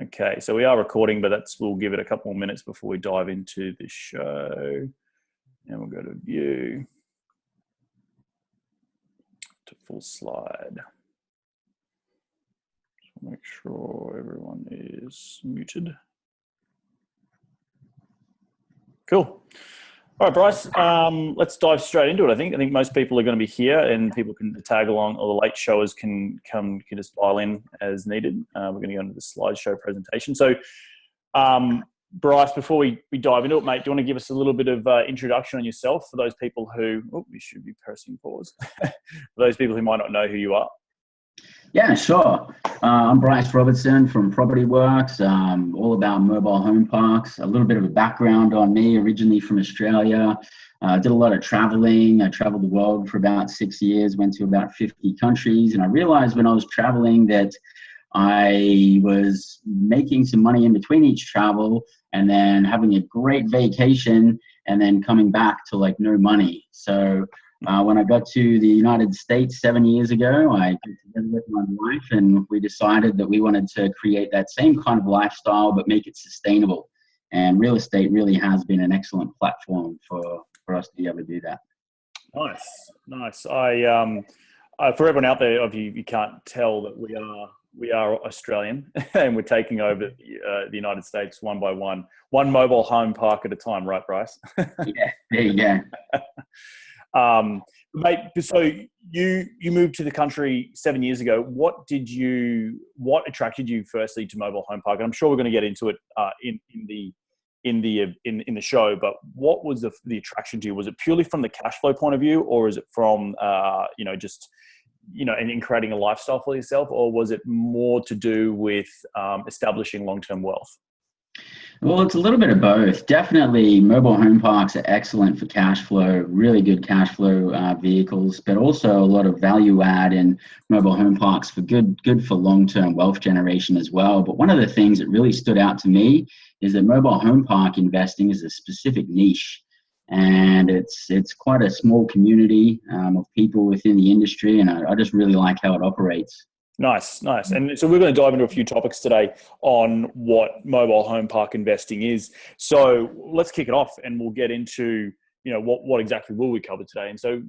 Okay, so we are recording, but we'll give it a couple more minutes before we dive into the show. And we'll go to view, to full slide. Just make sure everyone is muted. Cool. All right, Bryce, let's dive straight into it. I think most people are going to be here and people can tag along, or the late showers can just dial in as needed. We're going to go into the slideshow presentation. So, Bryce, before we dive into it, mate, do you want to give us a little bit of introduction on yourself for those people who, you should be pressing pause, for those people who might not know who you are? Yeah, sure. I'm Bryce Robertson from Property Works, all about mobile home parks. A little bit of a background on me, originally from Australia. Did a lot of traveling. I traveled the world for about 6 years, went to about 50 countries. And I realized when I was traveling that I was making some money in between each travel and then having a great vacation and then coming back to like no money. So when I got to the United States 7 years ago, I got together with my wife and we decided that we wanted to create that same kind of lifestyle but make it sustainable. And real estate really has been an excellent platform for us to be able to do that. Nice. For everyone out there, you can't tell that we are Australian and we're taking over the United States one by one mobile home park at a time, right, Bryce? Yeah, there you go. Mate, so you moved to the country 7 years ago. What attracted you firstly to mobile home park? And I'm sure we're going to get into it in the show, but what was the attraction to you? Was it purely from the cash flow point of view, or is it from in creating a lifestyle for yourself, or was it more to do with establishing long-term wealth? Well, it's a little bit of both. Definitely, mobile home parks are excellent for cash flow, really good cash flow vehicles, but also a lot of value add in mobile home parks for good for long-term wealth generation as well. But one of the things that really stood out to me is that mobile home park investing is a specific niche. And it's quite a small community of people within the industry, and I just really like how it operates. Nice. And so we're going to dive into a few topics today on what mobile home park investing is. So let's kick it off and we'll get into, what exactly will we cover today. And so,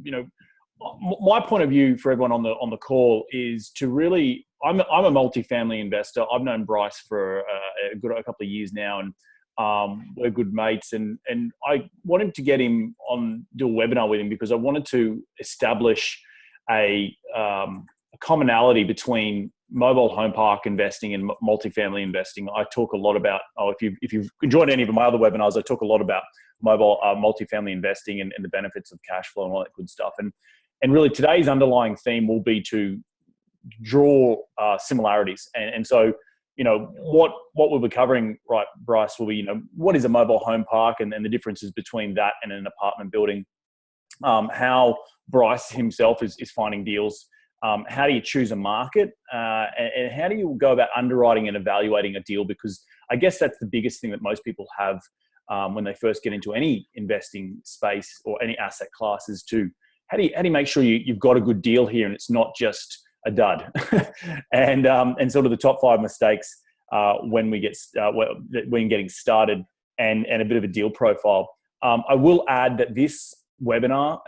my point of view for everyone on the call is to really, I'm a multifamily investor. I've known Bryce for a couple of years now, and we're good mates. And I wanted to get him on, do a webinar with him because I wanted to establish a commonality between mobile home park investing and multifamily investing. I talk a lot about, if you've joined any of my other webinars, I talk a lot about mobile multifamily investing and the benefits of cash flow and all that good stuff. And really today's underlying theme will be to draw similarities. And so, what we'll be covering, right, Bryce, will be, what is a mobile home park and the differences between that and an apartment building, how Bryce himself is finding deals, how do you choose a market, and how do you go about underwriting and evaluating a deal? Because I guess that's the biggest thing that most people have when they first get into any investing space or any asset class is to how do you make sure you've got a good deal here and it's not just a dud. and sort of the top 5 mistakes when getting started and a bit of a deal profile. I will add that this webinar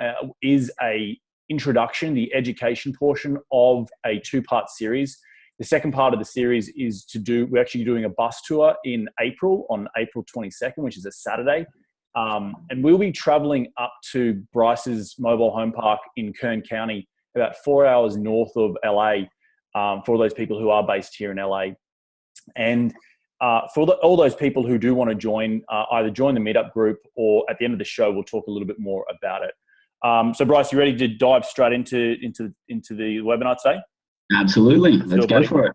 is a introduction, the education portion of a 2-part series. The second part of the series is we're actually doing a bus tour in April, on April 22nd, which is a Saturday. And we'll be traveling up to Bryce's mobile home park in Kern County, about 4 hours north of LA, for those people who are based here in LA. And for all those people who do want to join, either join the meetup group or at the end of the show, we'll talk a little bit more about it. So Bryce, you ready to dive straight into the webinar today? Absolutely. Let's go for it.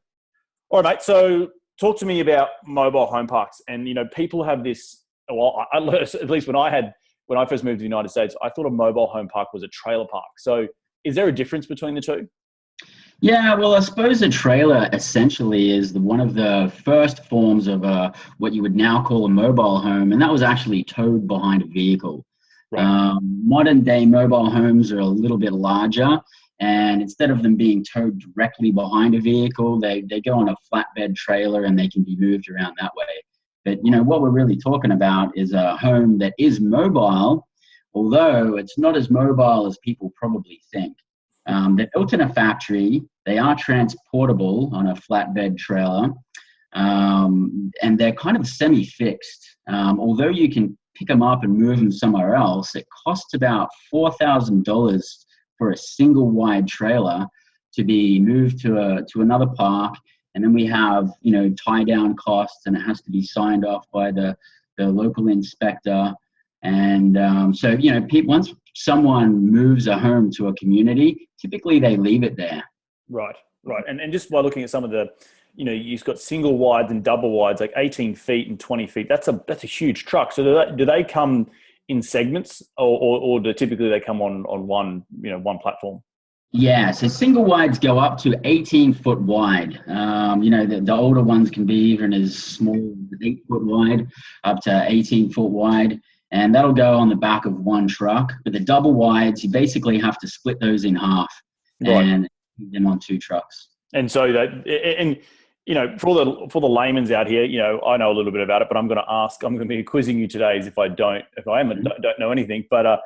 All right, mate. So talk to me about mobile home parks. And, people have this, well, at least when I first moved to the United States, I thought a mobile home park was a trailer park. So is there a difference between the two? Yeah, well, I suppose a trailer essentially is one of the first forms of what you would now call a mobile home, and that was actually towed behind a vehicle. Right. Modern day mobile homes are a little bit larger, And instead of them being towed directly behind a vehicle, they go on a flatbed trailer and they can be moved around that way. But, what we're really talking about is a home that is mobile, although it's not as mobile as people probably think. They're built in a factory. They are transportable on a flatbed trailer, and they're kind of semi-fixed. Although you can pick them up and move them somewhere else, it costs about $4,000 for a single wide trailer to be moved to another park. And then we have, tie down costs, and it has to be signed off by the local inspector. And so, once someone moves a home to a community, typically they leave it there. Right. And just by looking at some of the, you've got single wides and double wides, like 18 feet and 20 feet. That's a huge truck. So do they come in segments, or do typically they come on one, one platform? Yeah, so single wides go up to 18-foot wide. The older ones can be even as small as 8-foot wide, up to 18-foot wide. And that'll go on the back of one truck. But the double wides, you basically have to split those in half and put them on 2 trucks. And so for the layman's out here, I know a little bit about it, but I'm going to be quizzing you today as if I don't know anything. But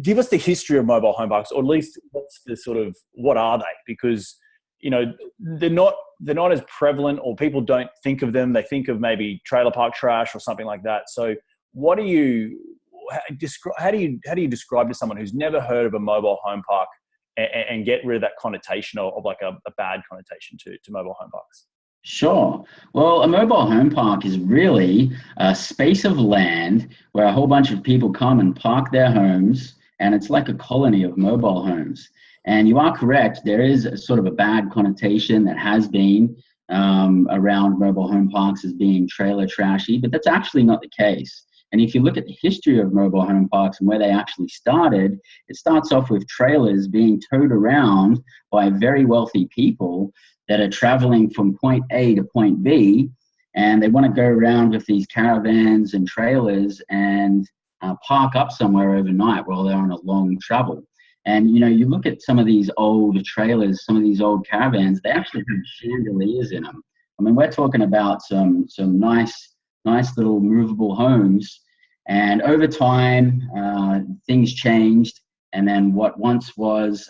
give us the history of mobile home parks, or at least what are they? Because, they're not as prevalent, or people don't think of them. They think of maybe trailer park trash or something like that. So how do you describe to someone who's never heard of a mobile home park and get rid of that connotation of like a bad connotation to mobile home parks? Sure. Well, a mobile home park is really a space of land where a whole bunch of people come and park their homes, and it's like a colony of mobile homes. And you are correct, there is a sort of a bad connotation that has been around mobile home parks as being trailer trashy, but that's actually not the case. And if you look at the history of mobile home parks and where they actually started, it starts off with trailers being towed around by very wealthy people that are traveling from point A to point B, and they want to go around with these caravans and trailers and park up somewhere overnight while they're on a long travel. And, you look at some of these old trailers, some of these old caravans, they actually have chandeliers in them. I mean, we're talking about some nice little movable homes. And over time, things changed. And then what once was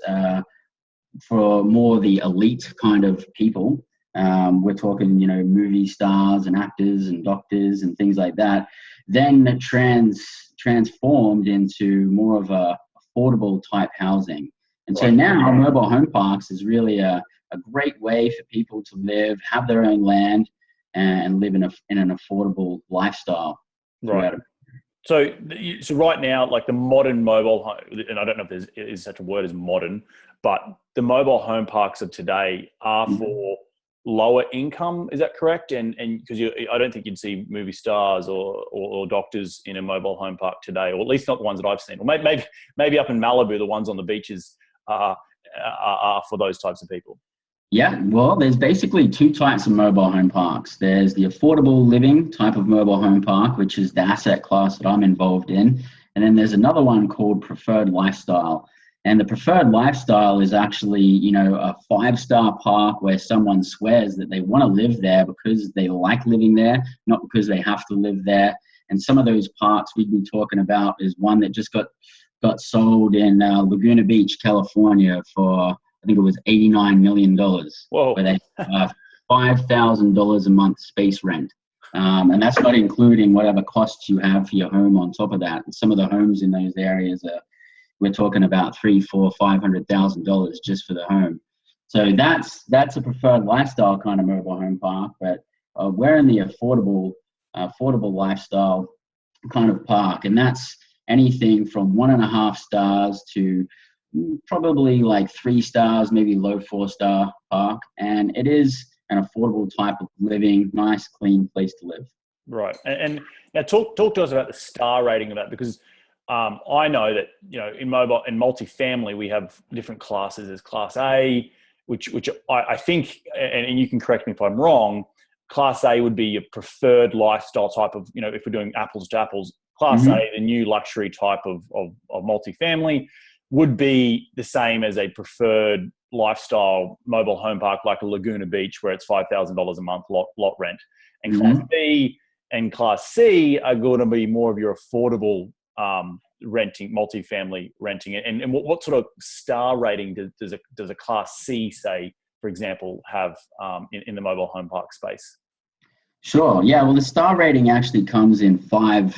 for more the elite kind of people, we're talking, movie stars and actors and doctors and things like that, then transformed into more of a affordable type housing. And so now mobile home parks is really a great way for people to live, have their own land, and live in an affordable lifestyle. Right. So right now, like the modern mobile home, and I don't know if there is such a word as modern, but the mobile home parks of today are for lower income. Is that correct? And because I don't think you'd see movie stars or doctors in a mobile home park today, or at least not the ones that I've seen. Or maybe up in Malibu, the ones on the beaches are for those types of people. Yeah, well, there's basically 2 types of mobile home parks. There's the affordable living type of mobile home park, which is the asset class that I'm involved in. And then there's another one called preferred lifestyle. And the preferred lifestyle is actually, a 5-star park where someone swears that they want to live there because they like living there, not because they have to live there. And some of those parks we'd be talking about is one that just got sold in Laguna Beach, California for, I think it was $89 million. Whoa. Where they have $5,000 a month space rent. And that's not including whatever costs you have for your home on top of that. And some of the homes in those areas we're talking about $300,000, $400,000, $500,000 just for the home. So that's a preferred lifestyle kind of mobile home park. But we're in the affordable lifestyle kind of park, and that's anything from 1.5 stars to probably like 3 stars, maybe low 4-star park. And it is an affordable type of living, nice, clean place to live. Right. And now talk to us about the star rating of that, because I know that, in multifamily, we have different classes. There's class A, which I think, and you can correct me if I'm wrong, class A would be your preferred lifestyle type of, if we're doing apples to apples, class A, the new luxury type of multifamily. would be the same as a preferred lifestyle mobile home park like a Laguna Beach, where it's $5,000 a month lot rent. And Class B and Class C are going to be more of your affordable renting, multifamily renting. And what sort of star rating does a Class C, say, for example, have in the mobile home park space? Sure. Yeah. Well, the star rating actually comes in five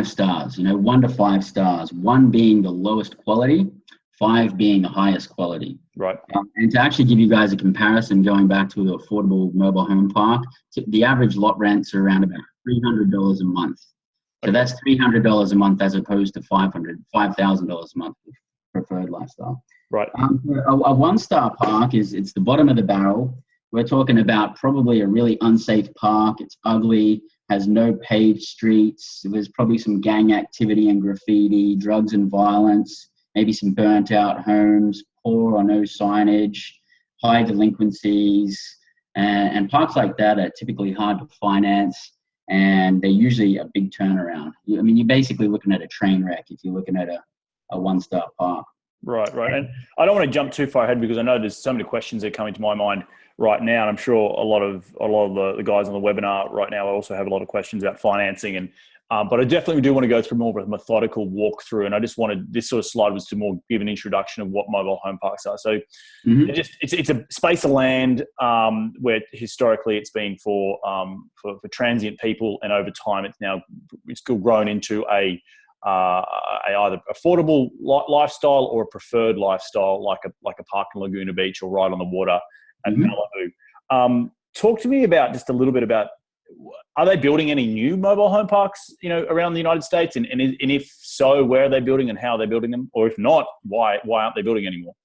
stars, 1 to 5 stars, 1 being the lowest quality, 5 being the highest quality. Right. And to actually give you guys a comparison, going back to the affordable mobile home park, the average lot rents are around about $300 a month. So that's $300 a month as opposed to $5,000 a month with preferred lifestyle. Right. A 1-star park it's the bottom of the barrel. We're talking about probably a really unsafe park. It's ugly, has no paved streets. There's probably some gang activity and graffiti, drugs and violence, maybe some burnt out homes, poor or no signage, high delinquencies. And parks like that are typically hard to finance, and they're usually a big turnaround. I mean, you're basically looking at a train wreck if you're looking at a 1-star park. Right. And I don't want to jump too far ahead because I know there's so many questions that are coming to my mind right now. And I'm sure a lot of the guys on the webinar right now also have a lot of questions about financing. And but I definitely do want to go through more of a methodical walkthrough. And I just wanted, this sort of slide was to more give an introduction of what mobile home parks are. So it's a space of land where historically it's been for transient people, and over time it's still grown into a either affordable lifestyle or a preferred lifestyle, like a park in Laguna Beach or right on the water at Malibu. Talk to me about just a little bit about, are they building any new mobile home parks, around the United States? And if so, where are they building and how are they building them? Or if not, why aren't they building anymore?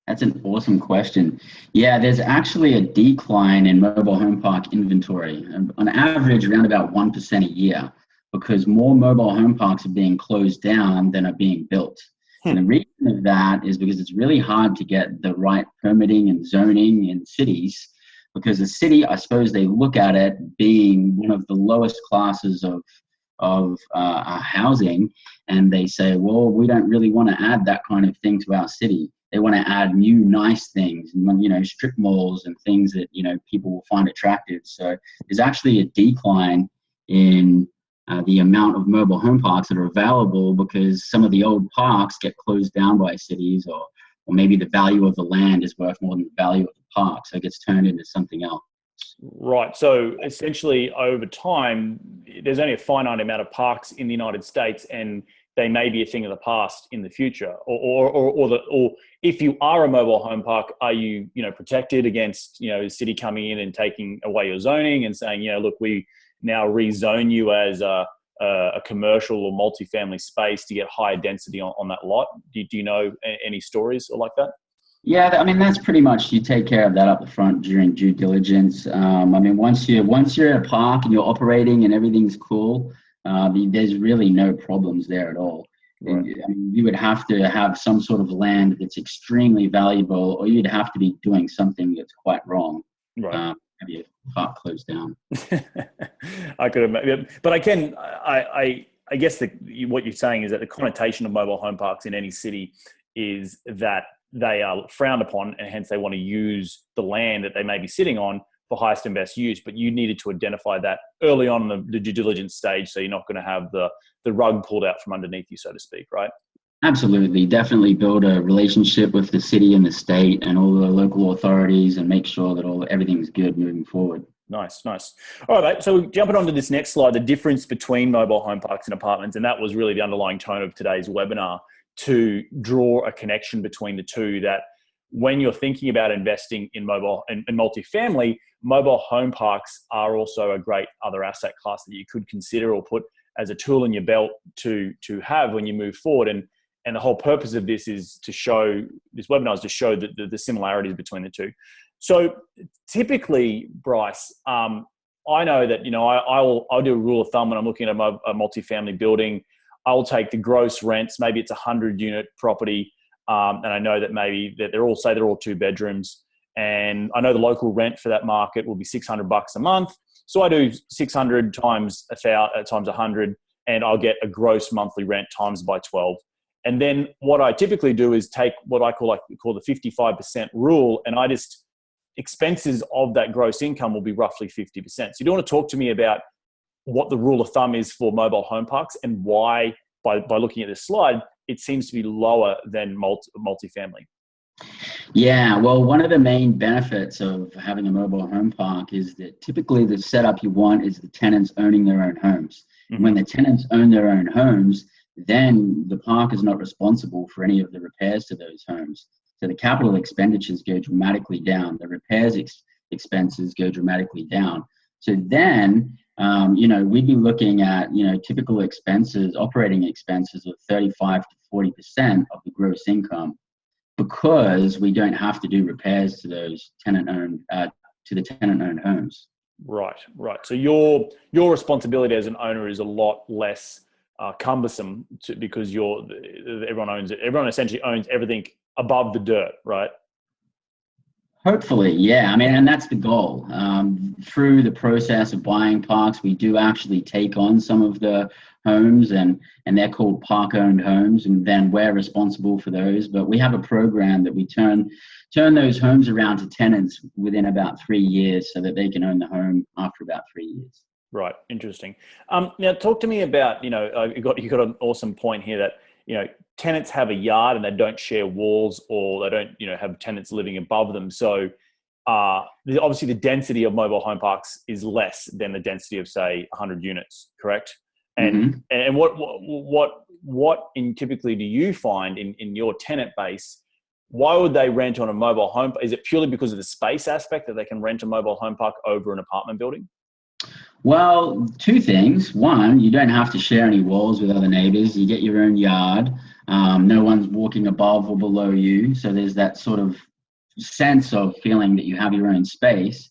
That's an awesome question. Yeah, there's actually a decline in mobile home park inventory, on average around about 1% a year, because more mobile home parks are being closed down than are being built. And the reason of that is because it's really hard to get the right permitting and zoning in cities, because a city, I suppose they look at it being one of the lowest classes of housing, and they say, well, we don't really want to add that kind of thing to our city. They want to add new nice things, and strip malls and things that people will find attractive. So there's actually a decline in the amount of mobile home parks that are available, because some of the old parks get closed down by cities, or maybe the value of the land is worth more than the value of the park, so it gets turned into something else. Right. So essentially, over time, there's only a finite amount of parks in the United States, and they may be a thing of the past in the future. Or if you are a mobile home park, are you protected against the city coming in and taking away your zoning and saying, look, we now rezone you as a commercial or multifamily space to get higher density on that lot? Do you know any stories like that? Yeah, I mean, that's pretty much, you take care of that up front during due diligence. I mean, once you're at a park and you're operating and everything's cool, there's really no problems there at all. Right. I mean, you would have to have some sort of land that's extremely valuable, or you'd have to be doing something that's quite wrong. Right. Have your park closed down. I could imagine, but I guess what you're saying is that the connotation of mobile home parks in any city is that they are frowned upon, and hence they want to use the land that they may be sitting on for highest and best use. But you needed to identify that early on in the due diligence stage, so you're not going to have the rug pulled out from underneath you, so to speak, right? Absolutely. Definitely build a relationship with the city and the state and all the local authorities, and make sure that everything's good moving forward. Nice. All right, mate. So jumping on to this next slide, the difference between mobile home parks and apartments, and that was really the underlying tone of today's webinar, to draw a connection between the two, that when you're thinking about investing in mobile and multifamily, mobile home parks are also a great other asset class that you could consider or put as a tool in your belt to have when you move forward. And the whole purpose of this is to show, this webinar is to show the similarities between the two. So typically, Bryce, I know that, I'll do a rule of thumb when I'm looking at a multifamily building. I'll take the gross rents. Maybe it's a 100-unit property. And I know that maybe that they're all 2 bedrooms. And I know the local rent for that market will be $600 a month. So I do 600 times 100, and I'll get a gross monthly rent times by 12. And then what I typically do is take what I call the 55% rule, and I just expenses of that gross income will be roughly 50%. So you don't want to talk to me about what the rule of thumb is for mobile home parks and why, by looking at this slide, it seems to be lower than multifamily. Yeah, well, one of the main benefits of having a mobile home park is that typically the setup you want is the tenants owning their own homes. Mm-hmm. When the tenants own their own homes, then the park is not responsible for any of the repairs to those homes. So the capital expenditures go dramatically down. The repairs expenses go dramatically down. So then, we'd be looking at, typical expenses, operating expenses of 35 to 40% of the gross income, because we don't have to do repairs to those tenant-owned homes. Right. So your responsibility as an owner is a lot less cumbersome because everyone essentially owns everything above the dirt, right? Hopefully, yeah. I mean, and that's the goal. Through the process of buying parks, we do actually take on some of the homes, and they're called park-owned homes, and then we're responsible for those. But we have a program that we turn those homes around to tenants within about 3 years, so that they can own the home after about 3 years. Right. Interesting. Now, talk to me about, you got an awesome point here that, tenants have a yard and they don't share walls, or they don't, have tenants living above them. So obviously the density of mobile home parks is less than the density of, say, 100 units, correct? And and what typically do you find in your tenant base? Why would they rent on a mobile home? Is it purely because of the space aspect that they can rent a mobile home park over an apartment building? Well, two things. One, you don't have to share any walls with other neighbors. You get your own yard. No one's walking above or below you. So there's that sort of sense of feeling that you have your own space.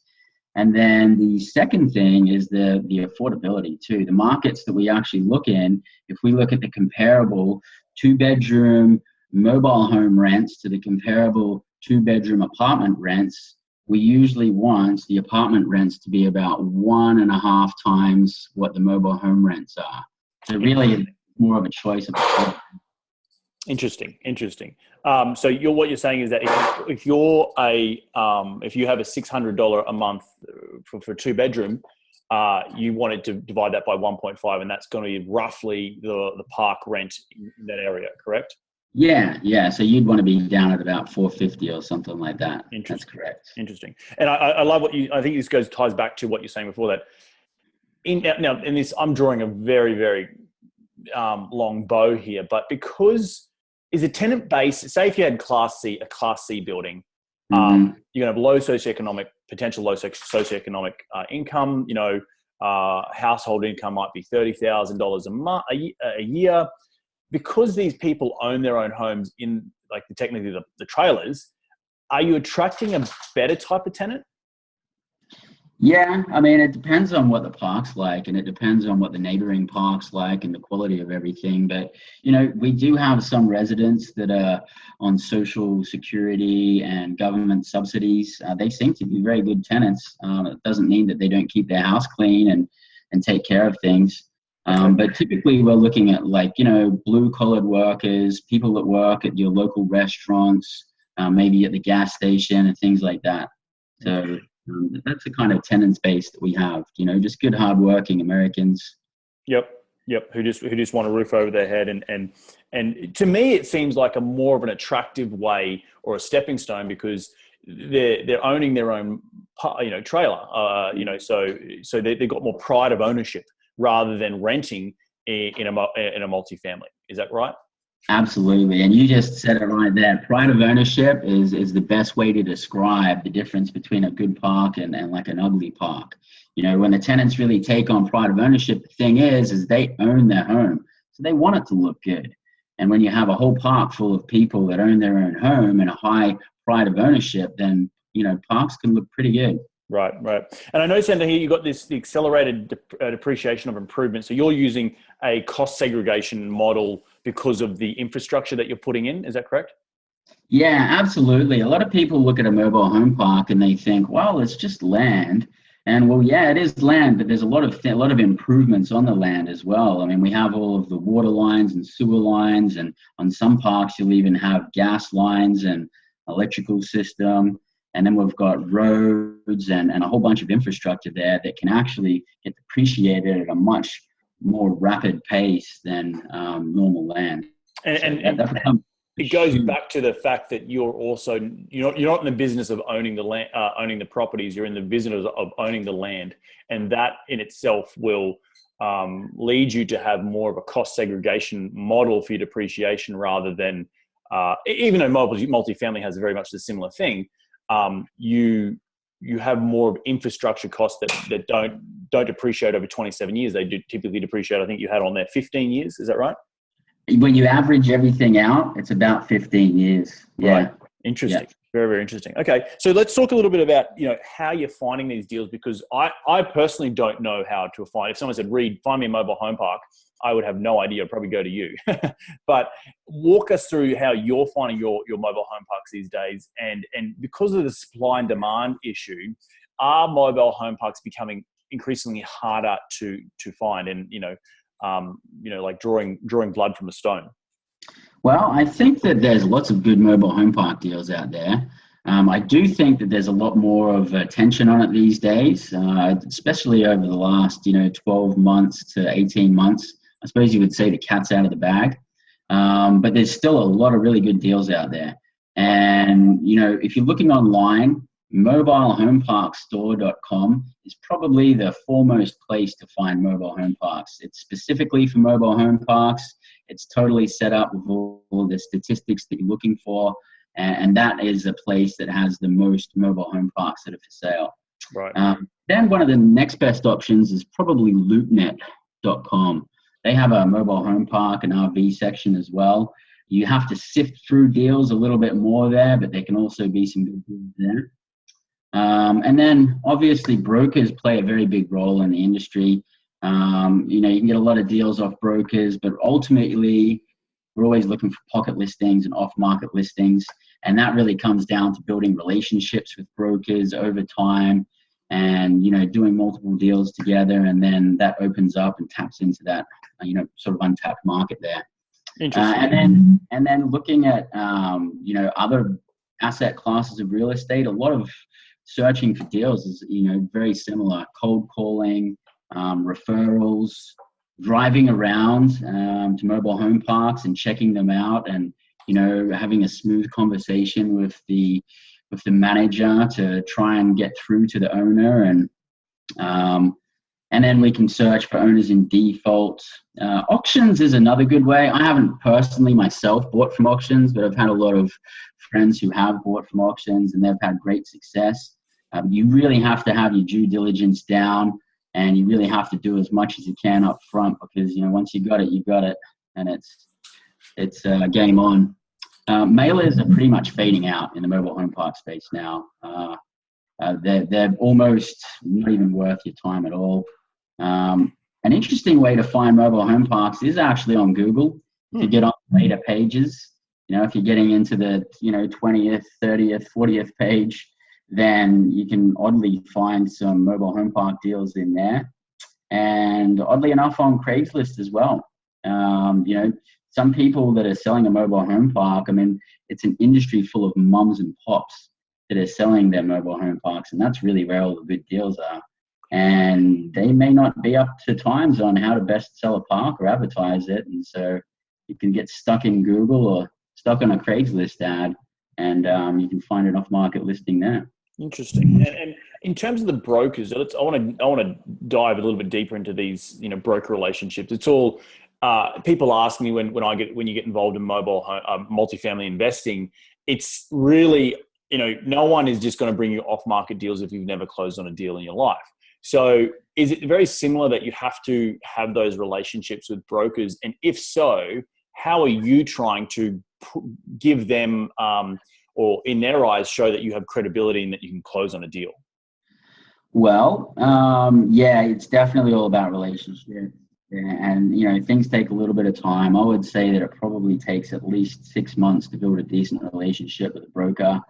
And then the second thing is the affordability too. The markets that we actually look in, if we look at the comparable 2-bedroom mobile home rents to the comparable 2-bedroom apartment rents, we usually want the apartment rents to be about 1.5 times what the mobile home rents are. So really, it's more of a choice of a Interesting. So what you're saying is that if you have a $600 a month for 2-bedroom, you wanted to divide that by 1.5, and that's going to be roughly the park rent in that area, correct? Yeah. So you'd want to be down at about $450 or something like that. That's correct. Interesting. And I love I think this ties back to what you're saying before that. In this, I'm drawing a very, very long bow here, but because is a tenant base, say if you had a Class C building, you're going to have low socioeconomic income, household income might be $30,000 a year. Because these people own their own homes in technically the trailers, are you attracting a better type of tenant? Yeah, I mean, it depends on what the park's like, and it depends on what the neighboring park's like and the quality of everything. But, we do have some residents that are on social security and government subsidies. They seem to be very good tenants. It doesn't mean that they don't keep their house clean and take care of things. But typically we're looking at blue-collared workers, people that work at your local restaurants, maybe at the gas station and things like that. So that's the kind of tenants base that we have, just good, hardworking Americans. Yep. Who just want a roof over their head. And to me, it seems like a more of an attractive way or a stepping stone, because they're owning their own, trailer, so they've got more pride of ownership rather than renting in a multifamily. Is that right? Absolutely. And you just said it right there. Pride of ownership is the best way to describe the difference between a good park and like an ugly park. When the tenants really take on pride of ownership, the thing is they own their home. So they want it to look good. And when you have a whole park full of people that own their own home and a high pride of ownership, then, parks can look pretty good. Right. And I noticed under here you got the accelerated depreciation of improvement. So you're using a cost segregation model because of the infrastructure that you're putting in. Is that correct? Yeah, absolutely. A lot of people look at a mobile home park and they think, well, it's just land. And well, yeah, it is land, but there's a lot of improvements on the land as well. I mean, we have all of the water lines and sewer lines, and on some parks you'll even have gas lines and electrical system. And then we've got roads and a whole bunch of infrastructure there that can actually get depreciated at a much more rapid pace than normal land. And it goes back to the fact that you're not in the business of owning the land, owning the properties. You're in the business of owning the land, and that in itself will lead you to have more of a cost segregation model for your depreciation, rather than even though multifamily has very much the similar thing. You have more of infrastructure costs that don't depreciate over 27 years. They do typically depreciate. I think you had on there 15 years. Is that right? When you average everything out, it's about 15 years. Yeah. Right. Interesting. Yeah. Very, very interesting. Okay. So let's talk a little bit about, how you're finding these deals, because I personally don't know how to find. If someone said, Reed, find me a mobile home park, I would have no idea. I'd probably go to you. But walk us through how you're finding your mobile home parks these days. And because of the supply and demand issue, are mobile home parks becoming increasingly harder to find, and, like drawing blood from a stone? Well, I think that there's lots of good mobile home park deals out there. I do think that there's a lot more of attention on it these days, especially over the last, 12 months to 18 months. I suppose you would say the cat's out of the bag. But there's still a lot of really good deals out there. And, if you're looking online, mobilehomeparkstore.com is probably the foremost place to find mobile home parks. It's specifically for mobile home parks. It's totally set up with all the statistics that you're looking for. And that is a place that has the most mobile home parks that are for sale. Right. Then one of the next best options is probably loopnet.com. They have a mobile home park and RV section as well. You have to sift through deals a little bit more there, but there can also be some good deals there. And then obviously brokers play a very big role in the industry. You can get a lot of deals off brokers, but ultimately we're always looking for pocket listings and off-market listings. And that really comes down to building relationships with brokers over time and, doing multiple deals together. And then that opens up and taps into that, sort of untapped market there. Interesting. And then looking at, other asset classes of real estate, a lot of searching for deals is, very similar. Cold calling, referrals, driving around to mobile home parks and checking them out, and having a smooth conversation with the manager to try and get through to the owner, and then we can search for owners in default. Auctions is another good way. I haven't personally myself bought from auctions, but I've had a lot of friends who have bought from auctions and they've had great success. You really have to have your due diligence down, and you really have to do as much as you can up front, because once you got it, you got it, and it's game on. Mailers are pretty much fading out in the mobile home park space now. They're almost not even worth your time at all. An interesting way to find mobile home parks is actually on Google. If you get on later pages, if you're getting into the 20th, 30th, 40th page, then you can oddly find some mobile home park deals in there. And oddly enough, on Craigslist as well. Some people that are selling a mobile home park, it's an industry full of mums and pops that are selling their mobile home parks, and that's really where all the good deals are. And they may not be up to times on how to best sell a park or advertise it, and so you can get stuck in Google or stuck on a Craigslist ad, and you can find an off-market listing there. Interesting. And in terms of the brokers, I want to dive a little bit deeper into these broker relationships. It's all people ask me when you get involved in mobile home, multifamily investing. It's really no one is just going to bring you off-market deals if you've never closed on a deal in your life. So is it very similar that you have to have those relationships with brokers? And if so, how are you trying to give them or in their eyes show that you have credibility and that you can close on a deal? Well, it's definitely all about relationships. And, things take a little bit of time. I would say that it probably takes at least 6 months to build a decent relationship with a broker.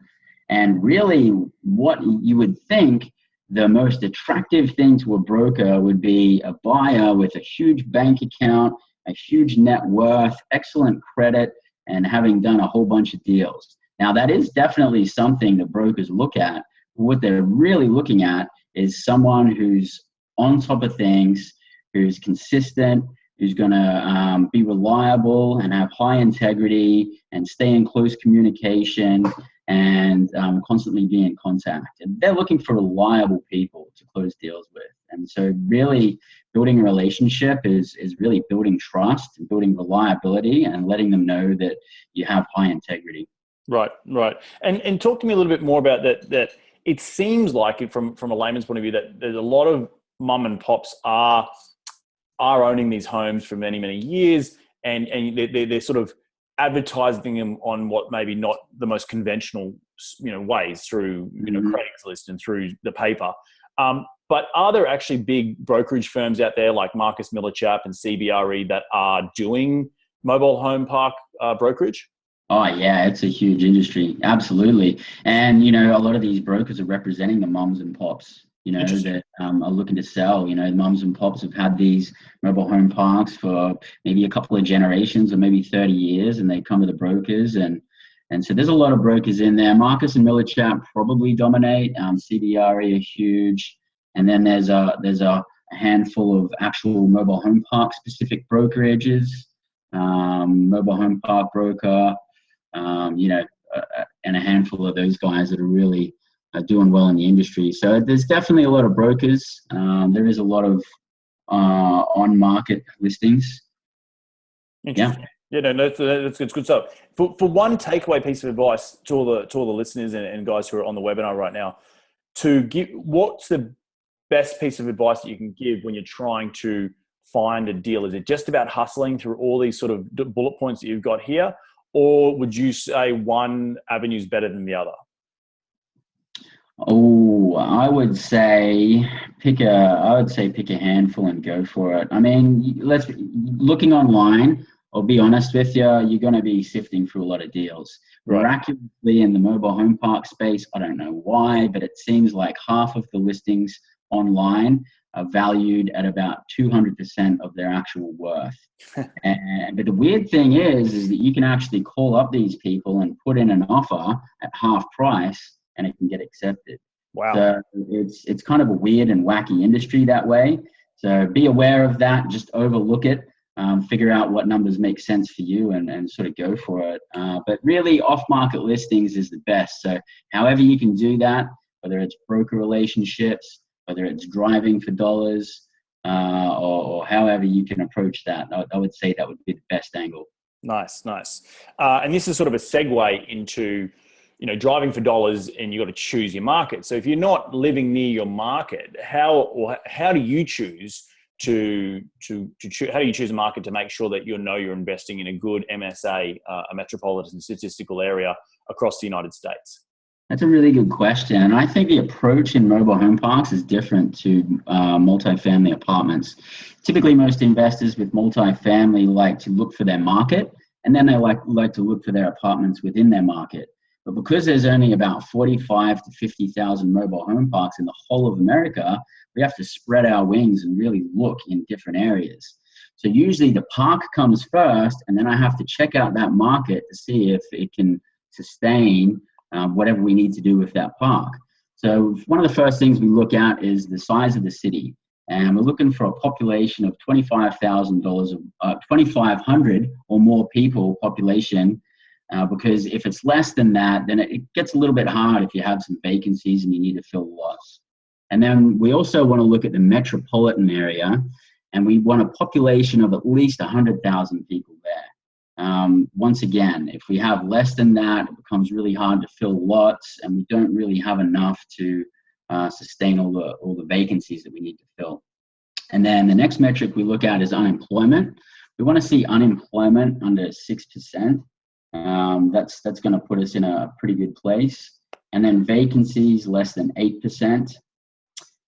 And really what you would think the most attractive thing to a broker would be a buyer with a huge bank account, a huge net worth, excellent credit, and having done a whole bunch of deals. Now, that is definitely something that brokers look at. What they're really looking at is someone who's on top of things, who's consistent, who's going to be reliable and have high integrity and stay in close communication and constantly be in contact. And they're looking for reliable people to close deals with. And so really building a relationship is really building trust and building reliability and letting them know that you have high integrity. Right. And talk to me a little bit more about that it seems like from a layman's point of view that there's a lot of mum and pops are owning these homes for many, many years, and they're sort of advertising them on what maybe not the most conventional, ways through, Craigslist and through the paper. But are there actually big brokerage firms out there like Marcus Millichap and CBRE that are doing mobile home park brokerage? Oh, yeah, it's a huge industry. Absolutely. And, a lot of these brokers are representing the mums and pops, that are looking to sell. The mums and pops have had these mobile home parks for maybe a couple of generations or maybe 30 years, and they come to the brokers. And so there's a lot of brokers in there. Marcus and Millichap probably dominate. CBRE are huge. And then there's a handful of actual mobile home park specific brokerages, mobile home park broker, and a handful of those guys that are really doing well in the industry. So there's definitely a lot of brokers. There is a lot of on-market listings. Yeah. Yeah, no, that's good stuff. For one takeaway piece of advice to all the listeners and guys who are on the webinar right now, what's the best piece of advice that you can give when you're trying to find a deal? Is it just about hustling through all these sort of bullet points that you've got here? Or would you say one avenue is better than the other? Oh, I would say pick a handful and go for it. I mean, looking online, I'll be honest with you, you're going to be sifting through a lot of deals. Right. Miraculously in the mobile home park space, I don't know why, but it seems like half of the listings online are valued at about 200% of their actual worth. But the weird thing is that you can actually call up these people and put in an offer at half price and it can get accepted. Wow. So it's kind of a weird and wacky industry that way. So be aware of that, just overlook it, figure out what numbers make sense for you and sort of go for it. But really off-market listings is the best. So however you can do that, whether it's broker relationships, whether it's driving for dollars, or however you can approach that, I would say that would be the best angle. Nice. And this is sort of a segue into, driving for dollars, and you got to choose your market. So if you're not living near your market, how do you choose how do you choose a market to make sure that you're investing in a good MSA, a metropolitan statistical area across the United States? That's a really good question. And I think the approach in mobile home parks is different to multifamily apartments. Typically, most investors with multifamily like to look for their market, and then they like to look for their apartments within their market. But because there's only about 45 to 50,000 mobile home parks in the whole of America, we have to spread our wings and really look in different areas. So usually the park comes first, and then I have to check out that market to see if it can sustain whatever we need to do with that park. So one of the first things we look at is the size of the city. And we're looking for a population of 2,500 or more people population, because if it's less than that, then it gets a little bit hard if you have some vacancies and you need to fill lots. And then we also want to look at the metropolitan area, and we want a population of at least 100,000 people there. Once again, if we have less than that, it becomes really hard to fill lots, and we don't really have enough to sustain all the vacancies that we need to fill. And then the next metric we look at is unemployment. We want to see unemployment under 6%. That's going to put us in a pretty good place. And then vacancies less than 8%.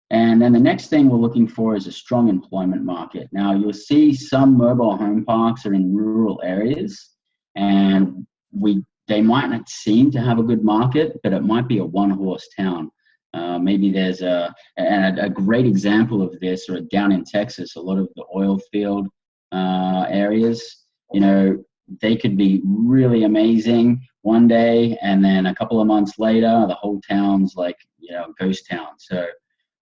And then the next thing we're looking for is a strong employment market. Now, you'll see some mobile home parks are in rural areas, and they might not seem to have a good market, but it might be a one-horse town. Maybe there's a great example of this, or down in Texas, a lot of the oil field areas, they could be really amazing one day, and then a couple of months later, the whole town's like, ghost town. So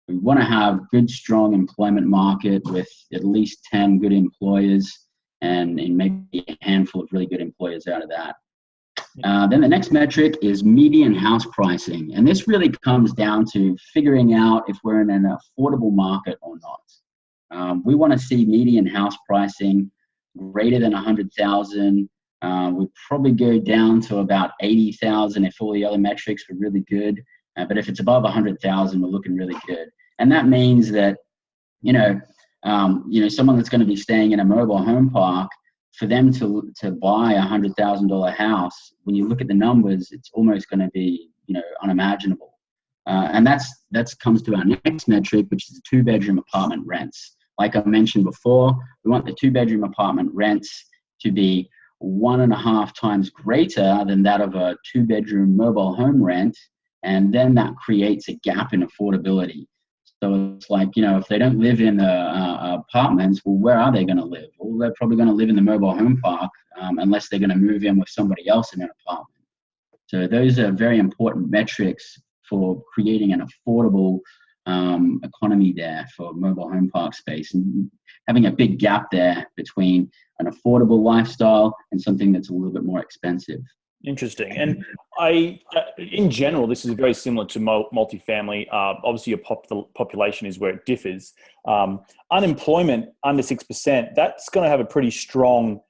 we want to have good, strong employment market with at least 10 good employers and maybe a handful of really good employers out of that. Then the next metric is median house pricing. And this really comes down to figuring out if we're in an affordable market or not. We want to see median house pricing greater than 100,000. We'd probably go down to about 80,000 if all the other metrics were really good. But if it's above 100,000, we're looking really good. And that means that, someone that's going to be staying in a mobile home park, for them to buy $100,000 house, when you look at the numbers, it's almost going to be, unimaginable. And that's comes to our next metric, which is the 2-bedroom apartment rents. Like I mentioned before, we want the 2-bedroom apartment rents to be 1.5 times greater than that of a 2-bedroom mobile home rent. And then that creates a gap in affordability. So it's like, if they don't live in the apartments, well, where are they going to live? Well, they're probably going to live in the mobile home park, unless they're going to move in with somebody else in an apartment. So those are very important metrics for creating an affordable economy there for mobile home park space, and having a big gap there between an affordable lifestyle and something that's a little bit more expensive. Interesting. And in general, this is very similar to multifamily. Obviously, your population is where it differs. Unemployment under 6%, that's going to have a pretty strong,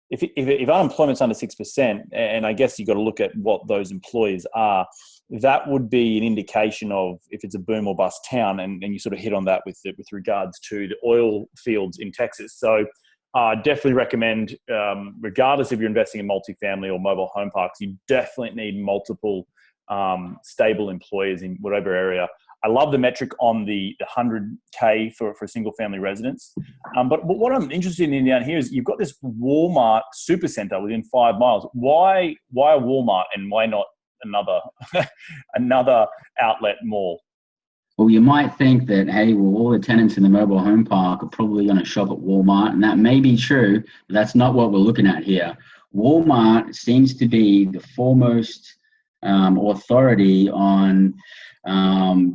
if unemployment's under 6%, and I guess you've got to look at what those employers are, that would be an indication of if it's a boom or bust town. And you sort of hit on that with regards to the oil fields in Texas. So definitely recommend, regardless if you're investing in multifamily or mobile home parks, you definitely need multiple stable employers in whatever area. I love the metric on the 100K for a single family residence. But what I'm interested in down here is you've got this Walmart supercenter within 5 miles. Why a Walmart and why not another outlet mall? Well, you might think that, hey, all the tenants in the mobile home park are probably going to shop at Walmart, and that may be true, but that's not what we're looking at here. Walmart seems to be the foremost authority on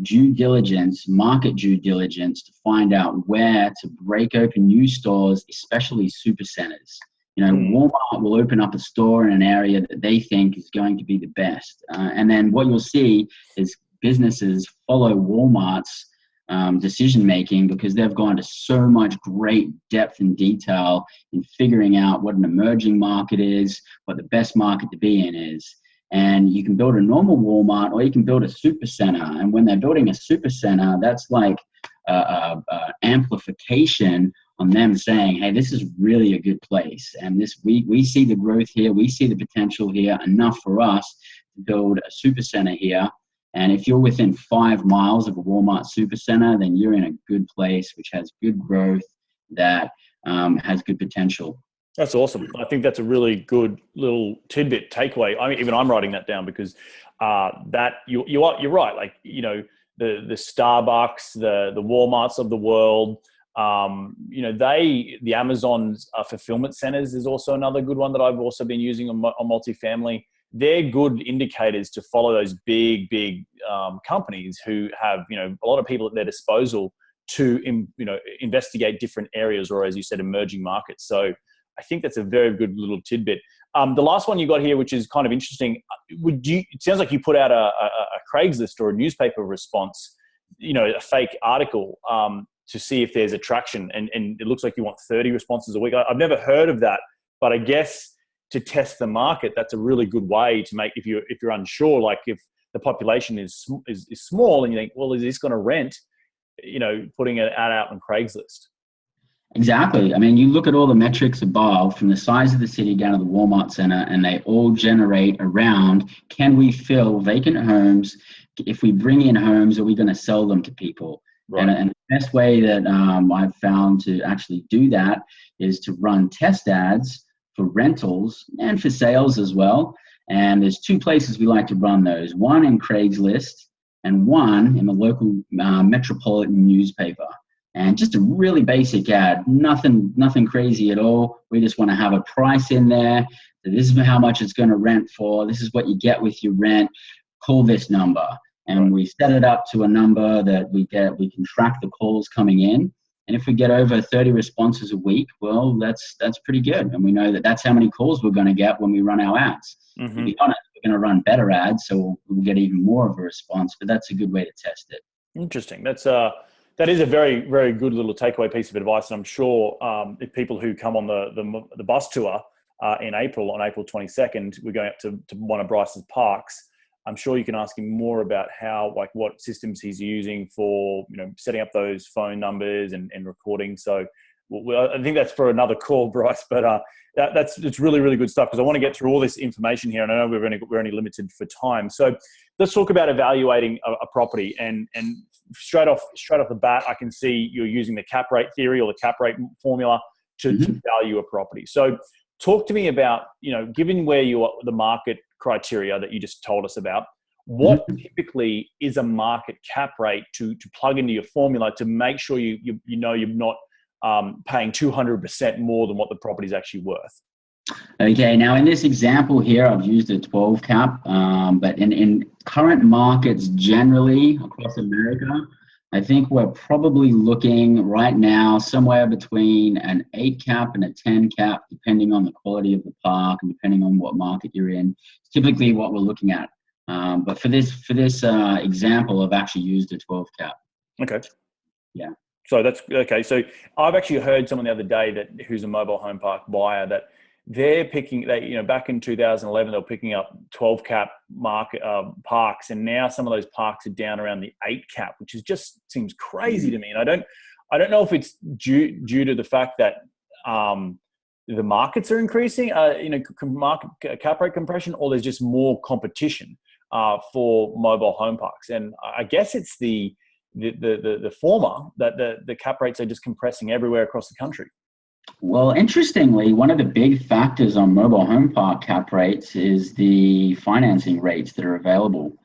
due diligence, market due diligence, to find out where to break open new stores, especially super centers. Walmart will open up a store in an area that they think is going to be the best. And then what you'll see is businesses follow Walmart's decision-making, because they've gone to so much great depth and detail in figuring out what an emerging market is, what the best market to be in is. And you can build a normal Walmart, or you can build a super center. And when they're building a super center, that's like amplification on them saying, hey, this is really a good place. And we see the growth here. We see the potential here enough for us to build a super center here. And if you're within 5 miles of a Walmart supercenter, then you're in a good place, which has good growth, that has good potential. That's awesome. I think that's a really good little tidbit takeaway. I mean, even I'm writing that down, because you're right. Like, the Starbucks, the Walmarts of the world, the Amazon's fulfillment centers is also another good one that I've also been using on multifamily. They're good indicators to follow those big companies who have, a lot of people at their disposal to, investigate different areas, or, as you said, emerging markets. So I think that's a very good little tidbit. The last one you got here, which is kind of interesting, it sounds like you put out a Craigslist or a newspaper response, a fake article, to see if there's attraction. And it looks like you want 30 responses a week. I've never heard of that, but I guess to test the market, that's a really good way to make, if you're unsure, like if the population is small and you think, well, is this going to rent, putting an ad out on Craigslist. Exactly. I mean, you look at all the metrics above, from the size of the city down to the Walmart center, and they all generate around, can we fill vacant homes? If we bring in homes, are we going to sell them to people? Right. And the best way that I've found to actually do that is to run test ads for rentals and for sales as well. And there's 2 places we like to run those. One in Craigslist, and one in the local metropolitan newspaper. And just a really basic ad, nothing crazy at all. We just want to have a price in there. So this is how much it's going to rent for. This is what you get with your rent. Call this number. And we set it up to a number that we can track the calls coming in. And if we get over 30 responses a week, well, that's pretty good. And we know that that's how many calls we're going to get when we run our ads. Mm-hmm. To be honest, we're going to run better ads, so we'll get even more of a response. But that's a good way to test it. Interesting. That is a very, very good little takeaway piece of advice. And I'm sure if people who come on the bus tour in April, on April 22nd, we're going up to one of Bryce's parks. I'm sure you can ask him more about what systems he's using for, setting up those phone numbers and recording. So I think that's for another call, Bryce, but it's really, really good stuff, because I want to get through all this information here. And I know we're only limited for time. So let's talk about evaluating a property, and straight off the bat, I can see you're using the cap rate theory or the cap rate formula to value a property. So talk to me about, given where you are, the market criteria that you just told us about, what typically is a market cap rate to plug into your formula to make sure you're not paying 200% more than what the property is actually worth? Okay, now in this example here, I've used a 12 cap, but in current markets generally across America, I think we're probably looking right now somewhere between an 8 cap and a 10 cap, depending on the quality of the park and depending on what market you're in. It's typically what we're looking at. But for this example, I've actually used a 12 cap. Okay. Yeah. So that's okay. So I've actually heard someone the other day who's a mobile home park buyer that they're picking, back in 2011, they were picking up 12 cap market parks, and now some of those parks are down around the 8 cap, which just seems crazy to me. And I don't know if it's due to the fact that the markets are increasing, market cap rate compression, or there's just more competition for mobile home parks. And I guess it's the former, that the cap rates are just compressing everywhere across the country. Well, interestingly, one of the big factors on mobile home park cap rates is the financing rates that are available.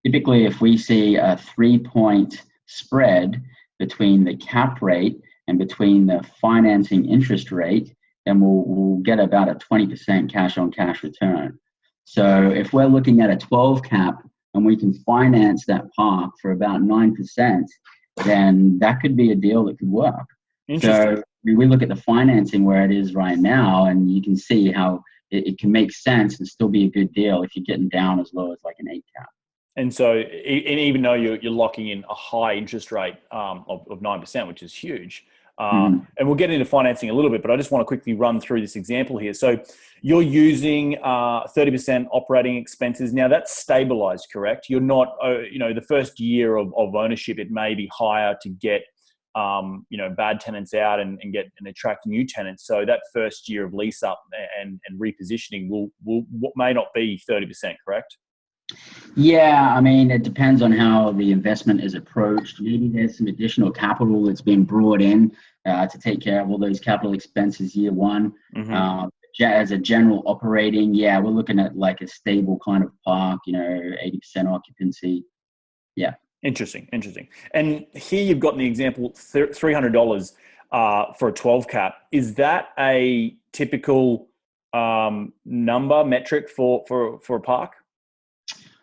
Typically, if we see a 3-point spread between the cap rate and between the financing interest rate, then we'll get about a 20% cash on cash return. So if we're looking at a 12 cap and we can finance that park for about 9%, then that could be a deal that could work. So we look at the financing where it is right now, and you can see how it can make sense and still be a good deal if you're getting down as low as like an 8 cap. And so even though you're locking in a high interest rate of 9%, which is huge, and we'll get into financing a little bit, but I just want to quickly run through this example here. So you're using 30% operating expenses. Now that's stabilized, correct? You're not, the first year of ownership, it may be higher to get bad tenants out and attract new tenants. So that first year of lease up and repositioning may not be 30%, correct? Yeah, I mean, it depends on how the investment is approached. Maybe there's some additional capital that's been brought in to take care of all those capital expenses year one. As a general operating, we're looking at like a stable kind of park, 80% occupancy. Yeah. Interesting. And here you've got in the example $300 for a 12 cap. Is that a typical metric for a park?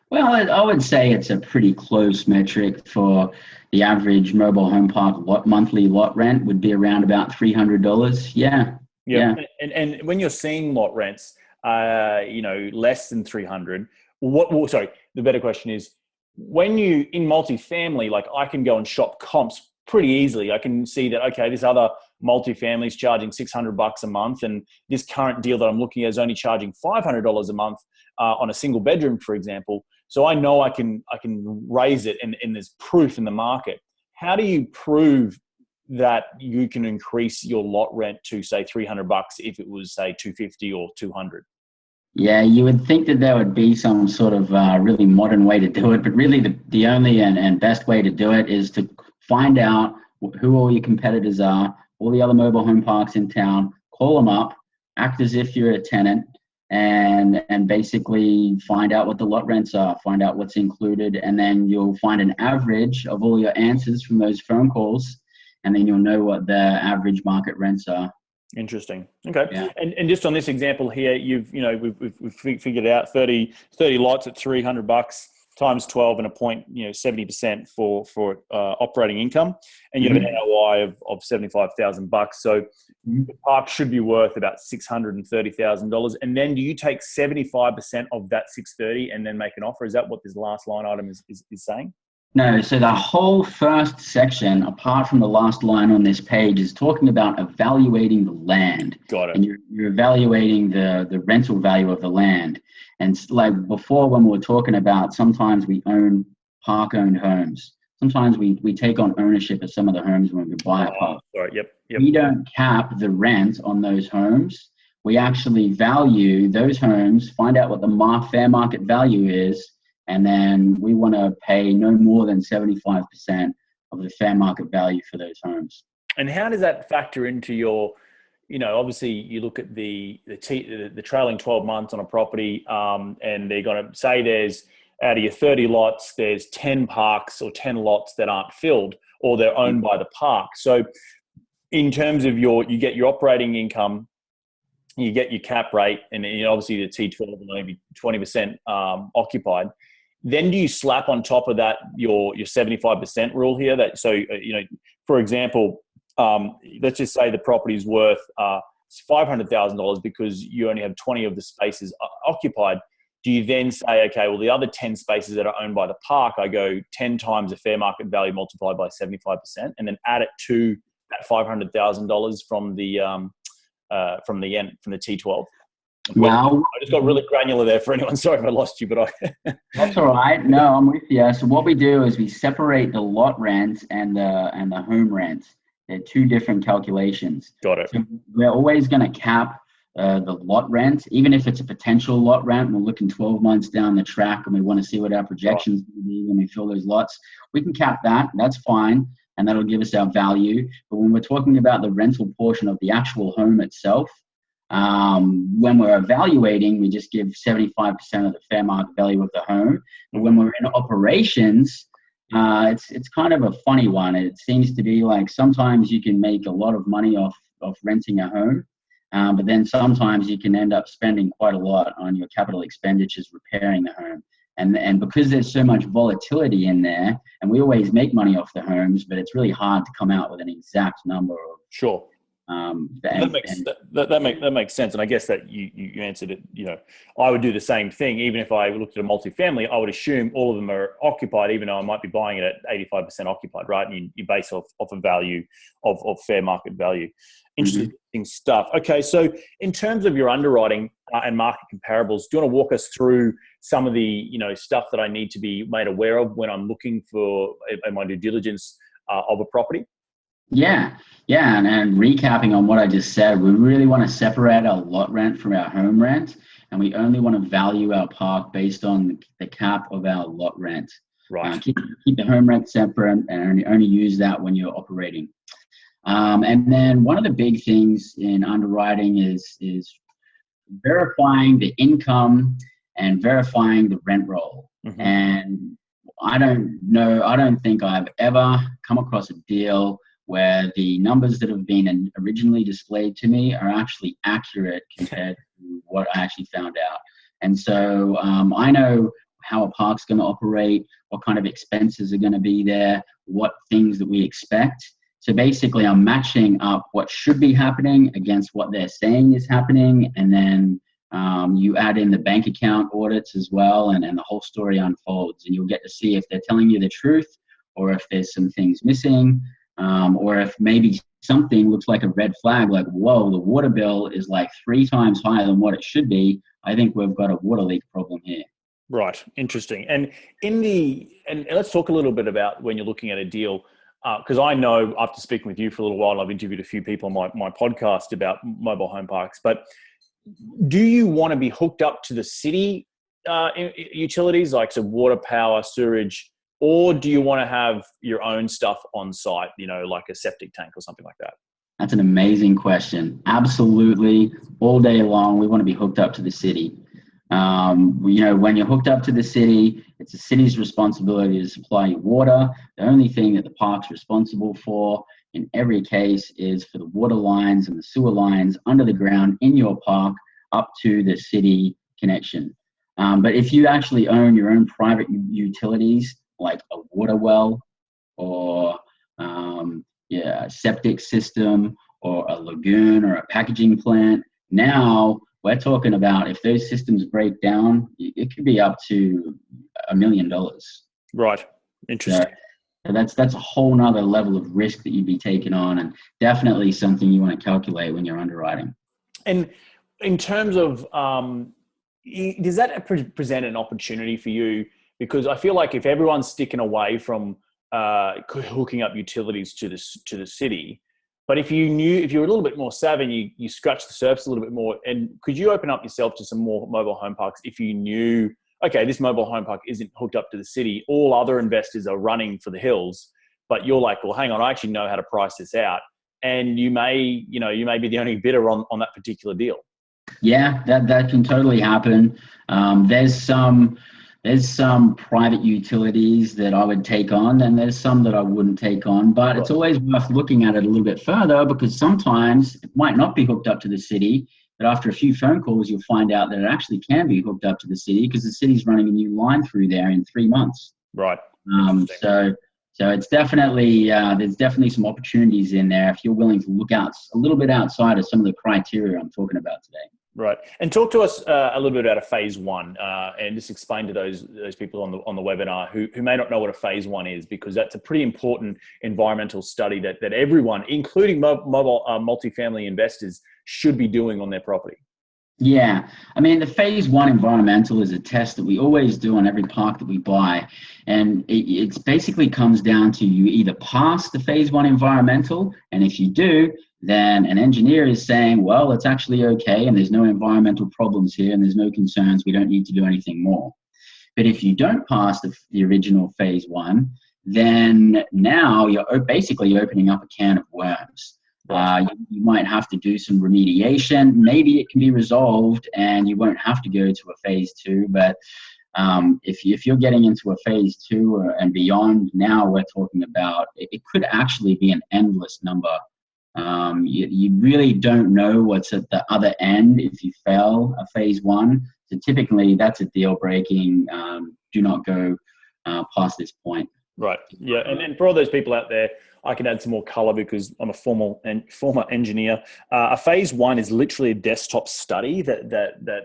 Well, I would say it's a pretty close metric. For the average mobile home park monthly lot rent would be around about $300. Yeah. And when you're seeing lot rents, less than 300, the better question is, when you in multifamily, like I can go and shop comps pretty easily. I can see that, okay, this other multifamily is charging $600 a month, and this current deal that I'm looking at is only charging $500 a month on a single bedroom, for example. So I know I can raise it, and there's proof in the market. How do you prove that you can increase your lot rent to say $300 if it was say $250 or $200? Yeah, you would think that there would be some sort of really modern way to do it, but really the only and best way to do it is to find out who all your competitors are, all the other mobile home parks in town, call them up, act as if you're a tenant, and basically find out what the lot rents are, find out what's included, and then you'll find an average of all your answers from those phone calls, and then you'll know what the average market rents are. Interesting. Okay. Yeah. And just on this example here, we've figured out 30 lots at $300 times 12 and a point, 70% for operating income, and you have an NOI of $75,000. So the park should be worth about $630,000. And then do you take 75% of that 630 and then make an offer? Is that what this last line item is saying? No, so the whole first section, apart from the last line on this page, is talking about evaluating the land. Got it. And you're evaluating the rental value of the land. And like before, when we were talking about, sometimes we own park-owned homes. Sometimes we take on ownership of some of the homes when we buy a park. Sorry, yep. We don't cap the rent on those homes. We actually value those homes, find out what the fair market value is, and then we want to pay no more than 75% of the fair market value for those homes. And how does that factor into your, obviously you look at the trailing 12 months on a property, and they're going to say there's, out of your 30 lots, there's 10 parks or 10 lots that aren't filled, or they're owned by the park. So in terms of you get your operating income, you get your cap rate, and obviously the T12 will only be 20% occupied. Then do you slap on top of that your 75% rule here? That for example, let's just say the property is worth $500,000 because you only have 20 of the spaces occupied. Do you then say, okay, well, the other 10 spaces that are owned by the park, I go 10 times the fair market value multiplied by 75%, and then add it to that $500,000 from the T12? Well, I just got really granular there for anyone. Sorry if I lost you, but that's all right. No, I'm with you. So what we do is we separate the lot rent and the home rent. They're two different calculations. Got it. So we're always going to cap the lot rent, even if it's a potential lot rent. We're looking 12 months down the track and we want to see what our projections will be when we fill those lots. We can cap that. That's fine. And that'll give us our value. But when we're talking about the rental portion of the actual home itself, when we're evaluating, we just give 75% of the fair market value of the home. But when we're in operations, it's kind of a funny one. It seems to be like sometimes you can make a lot of money off renting a home, but then sometimes you can end up spending quite a lot on your capital expenditures repairing the home. And because there's so much volatility in there, and we always make money off the homes, but it's really hard to come out with an exact number of. Sure. That makes sense, and I guess that you answered it. I would do the same thing. Even if I looked at a multifamily, I would assume all of them are occupied, even though I might be buying it at 85% occupied, right? And you base off a value of fair market value. Interesting stuff. Okay, so in terms of your underwriting and market comparables, do you want to walk us through some of the stuff that I need to be made aware of when I'm looking for in my due diligence of a property? Yeah. And recapping on what I just said, we really want to separate our lot rent from our home rent, and we only want to value our park based on the cap of our lot rent. Right. Keep the home rent separate and only use that when you're operating. And then one of the big things in underwriting is verifying the income and verifying the rent roll. And I don't think I've ever come across a deal where the numbers that have been originally displayed to me are actually accurate compared to what I actually found out. And so I know how a park's going to operate, what kind of expenses are going to be there, what things that we expect. So basically I'm matching up what should be happening against what they're saying is happening. And then you add in the bank account audits as well, and the whole story unfolds, and you'll get to see if they're telling you the truth or if there's some things missing. Or if maybe something looks like a red flag, like, whoa, the water bill is like 3 times higher than what it should be. I think we've got a water leak problem here. Right. Interesting. And let's talk a little bit about when you're looking at a deal, because I know after speaking with you for a little while, I've interviewed a few people on my podcast about mobile home parks, but do you want to be hooked up to the city utilities, like water, power, sewage, or do you want to have your own stuff on site, like a septic tank or something like that? That's an amazing question. Absolutely, all day long, we want to be hooked up to the city. When you're hooked up to the city, it's the city's responsibility to supply you water. The only thing that the park's responsible for in every case is for the water lines and the sewer lines under the ground in your park up to the city connection. But if you actually own your own private utilities, like a water well or a septic system or a lagoon or a packaging plant, now we're talking about if those systems break down, it could be up to $1 million. Right. Interesting. So that's a whole nother level of risk that you'd be taking on, and definitely something you want to calculate when you're underwriting. And in terms of, does that present an opportunity for you? Because I feel like if everyone's sticking away from hooking up utilities to the city, but if you're a little bit more savvy, you scratch the surface a little bit more, and could you open up yourself to some more mobile home parks if you knew, okay, this mobile home park isn't hooked up to the city, all other investors are running for the hills, but you're like, well, hang on, I actually know how to price this out, and you may be the only bidder on that particular deal. Yeah, that can totally happen. There's some private utilities that I would take on, and there's some that I wouldn't take on. But it's always worth looking at it a little bit further, because sometimes it might not be hooked up to the city, but after a few phone calls, you'll find out that it actually can be hooked up to the city because the city's running a new line through there in 3 months. Right. So it's definitely there's definitely some opportunities in there if you're willing to look out a little bit outside of some of the criteria I'm talking about today. Right. And talk to us a little bit about a phase one, and just explain to those people on the webinar who may not know what a phase one is, because that's a pretty important environmental study that everyone, including mobile multifamily investors, should be doing on their property. Yeah, I mean, the phase one environmental is a test that we always do on every park that we buy. And it basically comes down to you either pass the phase one environmental, and if you do, then an engineer is saying, well, it's actually okay, and there's no environmental problems here, and there's no concerns, we don't need to do anything more. But if you don't pass the original phase one, then now you're basically opening up a can of worms. You might have to do some remediation. Maybe it can be resolved and you won't have to go to a phase two. But if you're getting into a phase two and beyond, now we're talking about it could actually be an endless number. You really don't know what's at the other end if you fail a phase one. So typically that's a deal breaking. Do not go past this point. Right. Yeah. And for all those people out there, I can add some more color because I'm a former engineer. A phase one is literally a desktop study that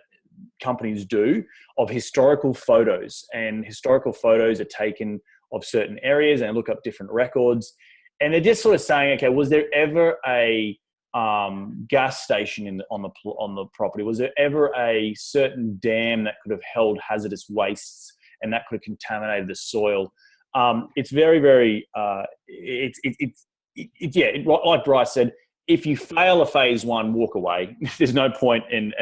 companies do of historical photos, and historical photos are taken of certain areas and look up different records. And they're just sort of saying, okay, was there ever a gas station on the property? Was there ever a certain dam that could have held hazardous wastes and that could have contaminated the soil? It's very, very, like Bryce said, if you fail a phase one, walk away. There's no point in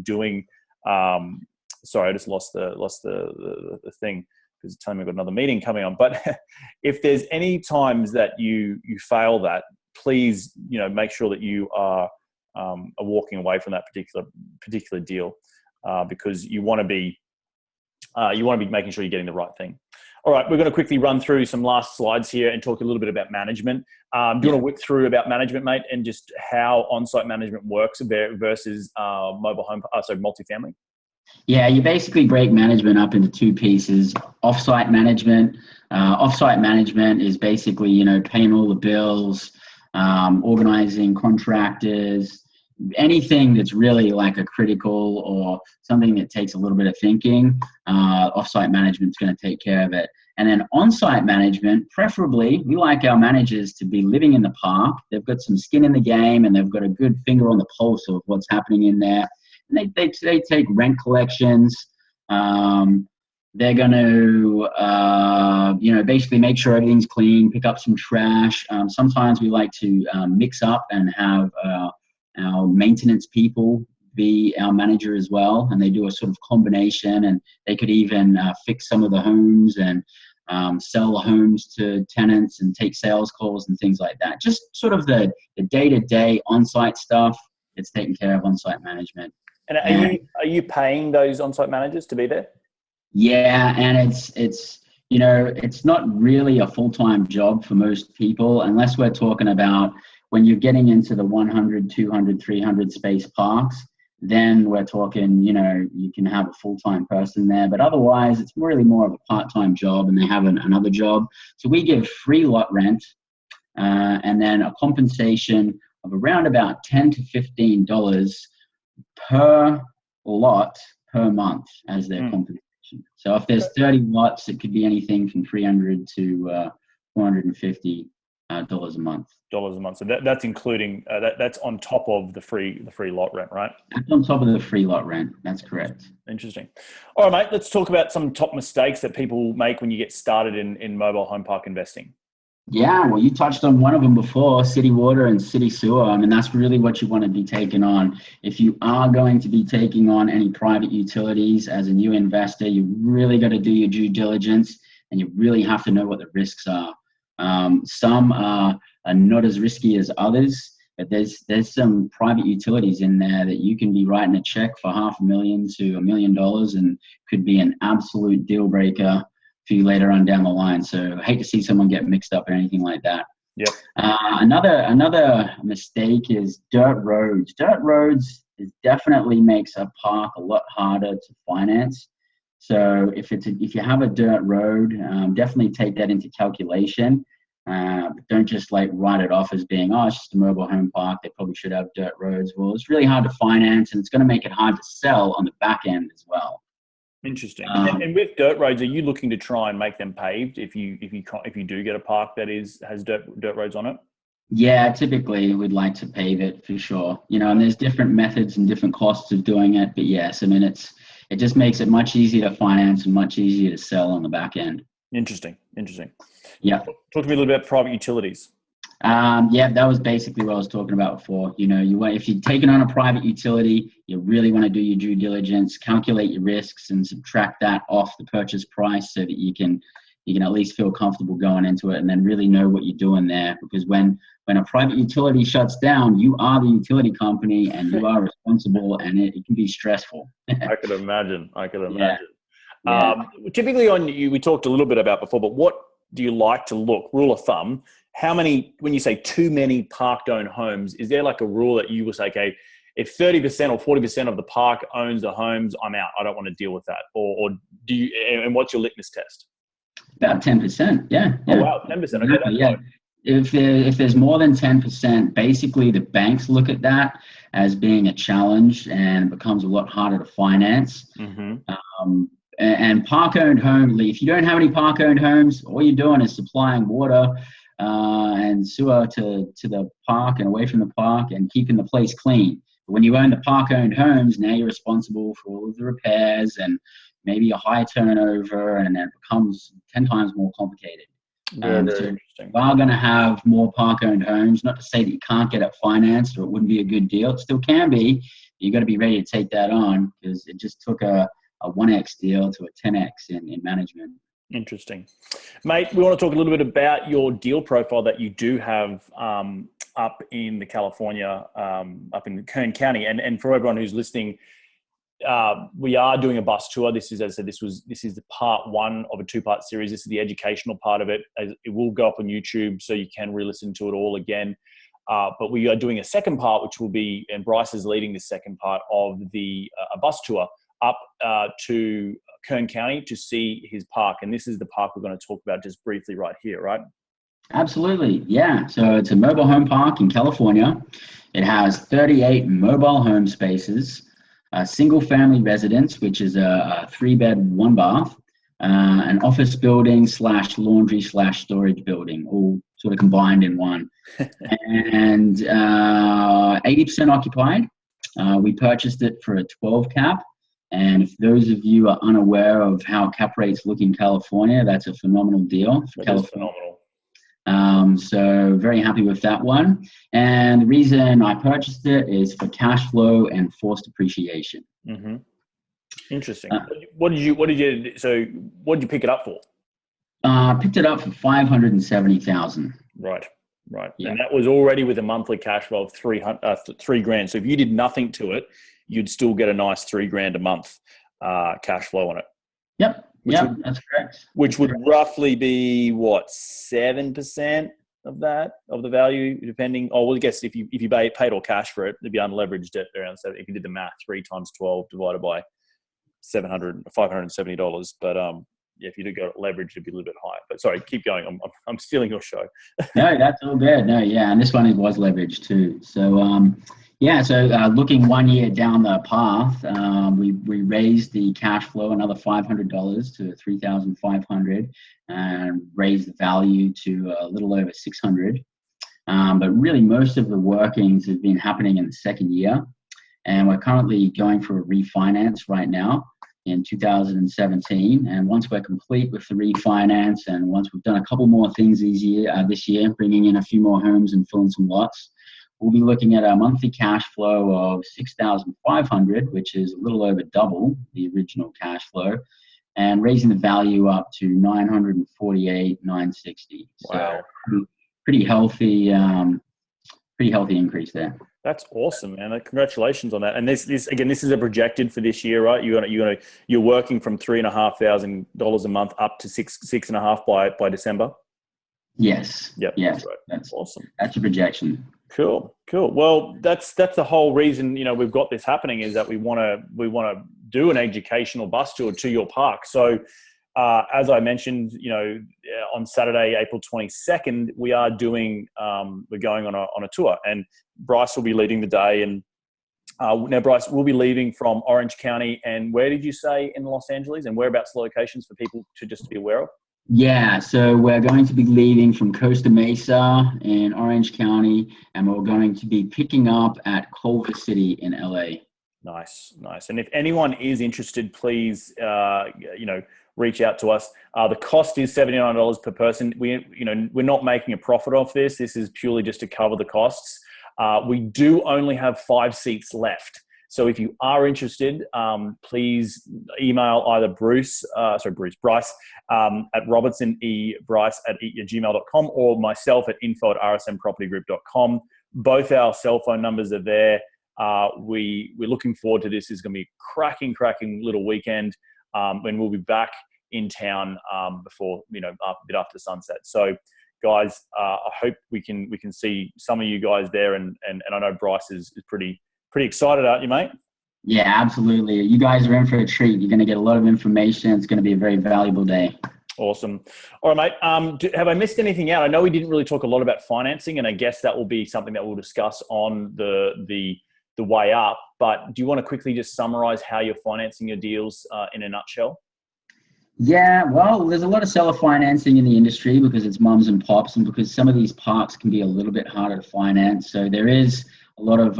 doing, sorry, I just lost the thing because it's telling me I've got another meeting coming on. But if there's any times that you fail that, please, make sure that you are walking away from that particular deal, because you want to be making sure you're getting the right thing. All right, we're going to quickly run through some last slides here and talk a little bit about management. Do you want to whip through about management, mate, and just how on-site management works versus multifamily? Yeah, you basically break management up into two pieces. Off-site management. Off-site management is basically, paying all the bills, organizing contractors, anything that's really like a critical or something that takes a little bit of thinking. Off-site management's going to take care of it. And then on-site management, preferably, we like our managers to be living in the park. They've got some skin in the game and they've got a good finger on the pulse of what's happening in there. And they take rent collections. They're going to, basically make sure everything's clean, pick up some trash. Sometimes we like to mix up and have our maintenance people be our manager as well, and they do a sort of combination, and they could even fix some of the homes and sell the homes to tenants and take sales calls and things like that. Just sort of the day-to-day on-site stuff. It's taken care of on-site management. And are you paying those on-site managers to be there? Yeah, and it's it's not really a full-time job for most people unless we're talking about when you're getting into the 100, 200, 300 space parks. Then we're talking, you can have a full-time person there, but otherwise it's really more of a part-time job and they have another job. So we give free lot rent and then a compensation of around about $10 to $15 per lot per month as their compensation. So if there's 30 lots, it could be anything from $300 to $450 a month. So that's including that's on top of the free lot rent, right? That's on top of the free lot rent. That's correct. Interesting. All right, mate. Let's talk about some top mistakes that people make when you get started in mobile home park investing. Yeah, well, you touched on one of them before, city water and city sewer. I mean, that's really what you want to be taking on. If you are going to be taking on any private utilities as a new investor, you really got to do your due diligence and you really have to know what the risks are. Some are not as risky as others, but there's some private utilities in there that you can be writing a check for $500,000 to $1 million and could be an absolute deal breaker for you later on down the line. So I hate to see someone get mixed up or anything like that. Yep. Another mistake is dirt roads. Dirt roads definitely makes a park a lot harder to finance. So if you have a dirt road, definitely take that into calculation. But don't just write it off as being, it's just a mobile home park. They probably should have dirt roads. Well, it's really hard to finance and it's going to make it hard to sell on the back end as well. Interesting. And with dirt roads, are you looking to try and make them paved if you do get a park that has dirt roads on it? Yeah, typically we'd like to pave it for sure. And there's different methods and different costs of doing it. But yes, I mean it just makes it much easier to finance and much easier to sell on the back end. Interesting. Yeah. Talk to me a little bit about private utilities. Yeah, that was basically what I was talking about before. If you're taking on a private utility, you really want to do your due diligence, calculate your risks, and subtract that off the purchase price so that you can at least feel comfortable going into it, and then really know what you're doing there. Because when a private utility shuts down, you are the utility company and you are responsible, and it can be stressful. I could imagine. Yeah. Typically we talked a little bit about before, but what do you like to look? Rule of thumb. How many, when you say too many park-owned homes, is there a rule that you will say, okay, if 30% or 40% of the park owns the homes, I'm out. I don't want to deal with that. Or do you, and what's your litmus test? About 10%. Yeah. Oh, wow. 10%. Okay. That's yeah. If there's more than 10%, basically the banks look at that as being a challenge and it becomes a lot harder to finance. Mm-hmm. And park-owned home, if you don't have any park-owned homes, all you're doing is supplying water and sewer to the park and away from the park and keeping the place clean. But when you own the park-owned homes, now you're responsible for all of the repairs and maybe a high turnover, and it becomes 10 times more complicated. Very interesting. We are going to have more park-owned homes. Not to say that you can't get it financed or it wouldn't be a good deal. It still can be. You got to be ready to take that on because it just took a 1x deal to a 10x in management. Interesting. Mate, we want to talk a little bit about your deal profile that you do have up in the California, up in Kern County. And for everyone who's listening, we are doing a bus tour. This is, as I said, this is the part one of a two-part series. This is the educational part of it. It will go up on YouTube, so you can re-listen to it all again. But we are doing a second part, which will be, and Bryce is leading the second part of a bus tour up to Kern County to see his park. And this is the park we're going to talk about just briefly right here, right? Absolutely. Yeah. So it's a mobile home park in California. It has 38 mobile home spaces, a single family residence, which is a 3-bed, 1-bath, an office building / laundry / storage building, all sort of combined in one. And 80% occupied. We purchased it for a 12 cap. And if those of you are unaware of how cap rates look in California, that's a phenomenal deal for California. Phenomenal. So very happy with that one. And the reason I purchased it is for cash flow and forced appreciation. Mm-hmm. Interesting. What did you pick it up for? Picked it up for 570,000. Right. Right. Yeah. And that was already with a monthly cash flow of $3,000. So if you did nothing to it, you'd still get a nice $3,000 a month cash flow on it. Yep. That's correct. Which would roughly be what, 7% of that, of the value, depending. Oh, well, I guess if you paid all cash for it, it'd be unleveraged at around 7. If you did the math, 3 times 12 divided by $570. But yeah, if you did go leverage, it'd be a little bit higher. But sorry, keep going. I'm stealing your show. No, that's all good. No, yeah, and this one was leveraged too. So looking 1 year down the path, we raised the cash flow another $500 to $3,500, and raised the value to a little over $600. But really, most of the workings have been happening in the second year, and we're currently going for a refinance right now in 2017. And once we're complete with the refinance, and once we've done a couple more things this year, bringing in a few more homes and filling some lots, we'll be looking at a monthly cash flow of $6,500, which is a little over double the original cash flow, and raising the value up to $948,960. Wow. So pretty healthy increase there. That's awesome, man. Congratulations on that. And this is a projected for this year, right? You're working from $3,500 a month up to $6,500 by December. Yes. Yep. Yes. Right. That's awesome. That's a projection. Cool. Well, that's the whole reason, we've got this happening, is that we want to do an educational bus tour to your park. So, as I mentioned, on Saturday, April 22nd, we are doing, we're going on a tour, and Bryce will be leading the day. And now, Bryce, we'll be leaving from Orange County. And where did you say in Los Angeles, and whereabouts locations for people to just be aware of? Yeah, so we're going to be leaving from Costa Mesa in Orange County, and we're going to be picking up at Culver City in LA. Nice. And if anyone is interested, please, reach out to us. The cost is $79 per person. We're not making a profit off this. This is purely just to cover the costs. We do only have 5 seats left. So if you are interested, please email either Bryce at robertsonebryce@gmail.com, or myself at info@rsmpropertygroup.com. Both our cell phone numbers are there. We're looking forward to this. It's going to be a cracking little weekend, when we'll be back in town before, a bit after sunset. So, guys, I hope we can see some of you guys there, and I know Bryce is pretty excited, aren't you, mate? Yeah, absolutely. You guys are in for a treat. You're going to get a lot of information. It's going to be a very valuable day. Awesome. All right, mate. Have I missed anything out? I know we didn't really talk a lot about financing, and I guess that will be something that we'll discuss on the way up. But do you want to quickly just summarize how you're financing your deals in a nutshell? Yeah, well, there's a lot of seller financing in the industry because it's mums and pops, and because some of these parks can be a little bit harder to finance. So there is a lot of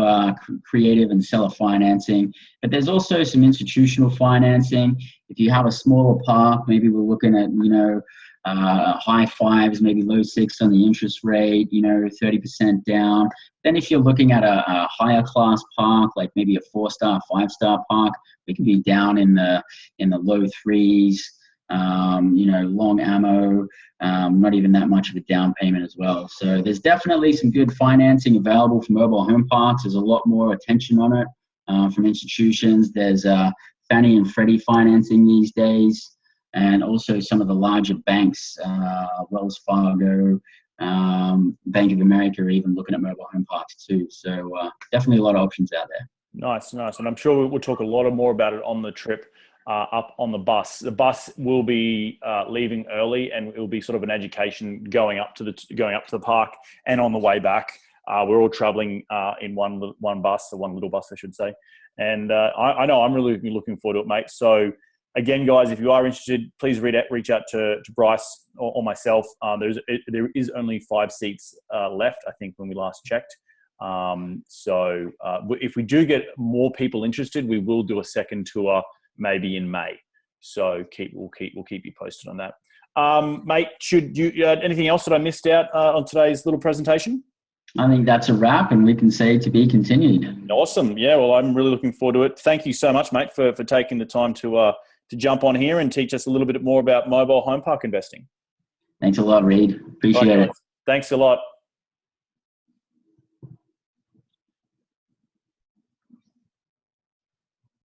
creative and seller financing, but there's also some institutional financing. If you have a smaller park, maybe we're looking at, high 5s, maybe low 6 on the interest rate, 30% down. Then if you're looking at a higher class park, like maybe a 4-star, 5-star park, we can be down in the low 3s. Long ammo, not even that much of a down payment as well. So there's definitely some good financing available for mobile home parks. There's a lot more attention on it from institutions. There's Fannie and Freddie financing these days, and also some of the larger banks, Wells Fargo, Bank of America, are even looking at mobile home parks too. So definitely a lot of options out there. Nice. And I'm sure we'll talk a lot more about it on the trip. Up on the bus. The bus will be leaving early, and it will be sort of an education going up to the park, and on the way back. We're all traveling in one little bus, I should say. And I know I'm really looking forward to it, mate. So again, guys, if you are interested, please reach out to Bryce or myself. There is only 5 seats left, I think, when we last checked. So if we do get more people interested, we will do a second tour, maybe in May. So we'll keep you posted on that. Mate, should you anything else that I missed out on today's little presentation? I think that's a wrap, and we can say to be continued. Awesome. Yeah, well, I'm really looking forward to it. Thank you so much, mate, for taking the time to jump on here and teach us a little bit more about mobile home park investing. Thanks a lot, Reed. Right, Appreciate it. guys. Thanks a lot.